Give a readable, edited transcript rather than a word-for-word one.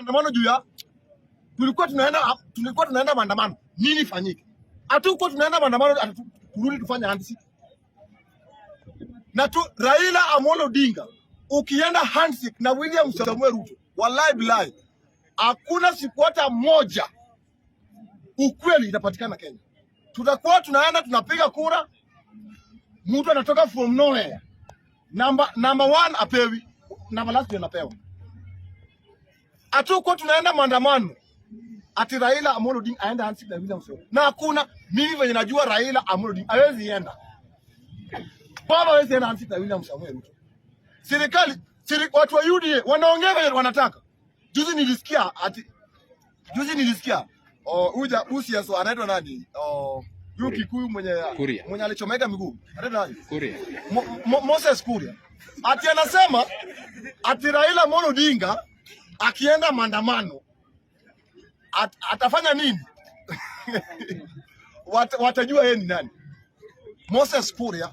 maandamano juu ya tulikuwa tunaenda maandamano. Nini fanyike? Hatukuwa tunaenda maandamano kurudi tufanye handshake. Na tu Raila Amolo Odinga ukienda handshake na William Samuel Ruto, wallahi billahi hakuna siku hata moja ukweli itapatikana Kenya. Tutakuwa tunaenda tunapiga kura, mtu anatoka from nowhere. Number 1 apewi, number last anapewa. Hatukuwa tunaenda maandamano ati Raila Amolo Odinga aenda handshake na William Samuel. Na hakuna, mimi venye najua Raila Amolo Odinga hawezi enda. Baba hawezi enda handshake na William Samuel Ruto. Serikali, watu wa UDA wanaongea venye wanataka. Juzi nilisikia usiaso anaitwa nani? Yu Kikuyu mwenye alichomeka miguu. Anaitwa nani? Kuria. Moses Kuria. Ati anasema ati Raila Amolo Odinga akienda maandamano atafanya nini? Watajua yeye ni nani. Moses Kuria